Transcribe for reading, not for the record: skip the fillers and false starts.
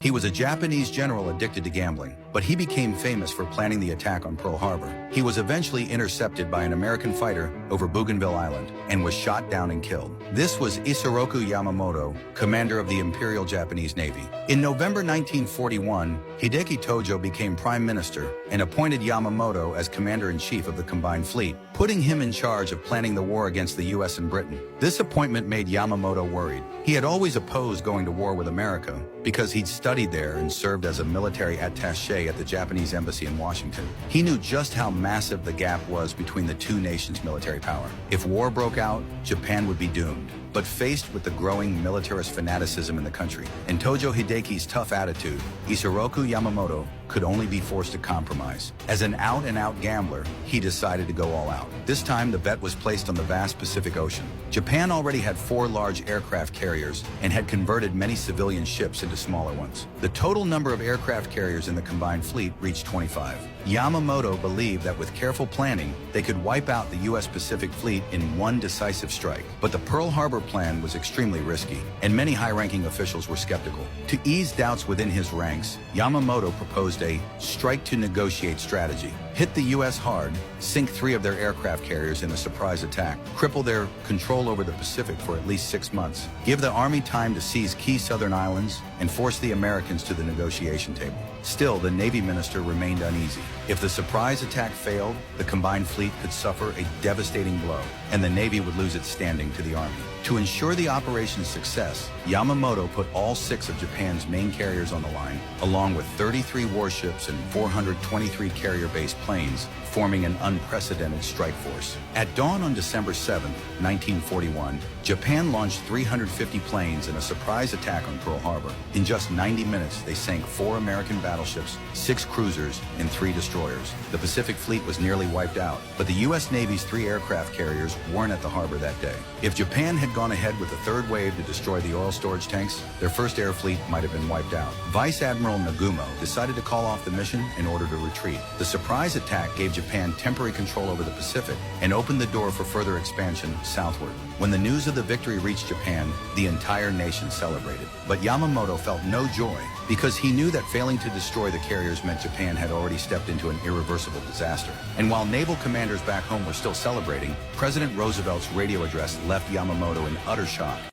He was a Japanese general addicted to gambling, but he became famous for planning the attack on Pearl Harbor. He was eventually intercepted by an American fighter over Bougainville Island and was shot down and killed. This was Isoroku Yamamoto, commander of the Imperial Japanese Navy. In November 1941, Hideki Tojo became prime minister and appointed Yamamoto as commander-in-chief of the combined fleet, putting him in charge of planning the war against the U.S. and Britain. This appointment made Yamamoto worried. He had always opposed going to war with America because he'd studied there and served as a military attaché at the Japanese embassy in Washington. He knew just how massive the gap was between the two nations' military power. If war broke out, Japan would be doomed. But faced with the growing militarist fanaticism in the country and Tojo Hideki's tough attitude, Isoroku Yamamoto could only be forced to compromise. As an out-and-out gambler, he decided to go all out. This time, the bet was placed on the vast Pacific Ocean. Japan already had 4 large aircraft carriers and had converted many civilian ships into smaller ones. The total number of aircraft carriers in the combined fleet reached 25. Yamamoto believed that with careful planning, they could wipe out the U.S. Pacific Fleet in one decisive strike. But the Pearl Harbor plan was extremely risky, and many high-ranking officials were skeptical. To ease doubts within his ranks, Yamamoto proposed a strike-to-negotiate strategy. Hit the U.S. hard, sink 3 of their aircraft carriers in a surprise attack, cripple their control over the Pacific for at least 6 months, give the Army time to seize key southern islands, and force the Americans to the negotiation table. Still, the Navy minister remained uneasy. If the surprise attack failed, the combined fleet could suffer a devastating blow, and the Navy would lose its standing to the Army. To ensure the operation's success, Yamamoto put all 6 of Japan's main carriers on the line, along with 33 warships and 423 carrier-based planes, forming an unprecedented strike force. At dawn on December 7, 1941, Japan launched 350 planes in a surprise attack on Pearl Harbor. In just 90 minutes, they sank 4 American battleships, 6 cruisers, and 3 destroyers. The Pacific Fleet was nearly wiped out, but the U.S. Navy's 3 aircraft carriers weren't at the harbor that day. If Japan had gone ahead with a 3rd wave to destroy the oil storage tanks, their first air fleet might have been wiped out. Vice Admiral Nagumo decided to call off the mission in order to retreat. The surprise attack gave Japan temporary control over the Pacific and opened the door for further expansion southward. When the news of the victory reached Japan, the entire nation celebrated. But Yamamoto felt no joy because he knew that failing to destroy the carriers meant Japan had already stepped into an irreversible disaster. And while naval commanders back home were still celebrating, President Roosevelt's radio address left Yamamoto in utter shock.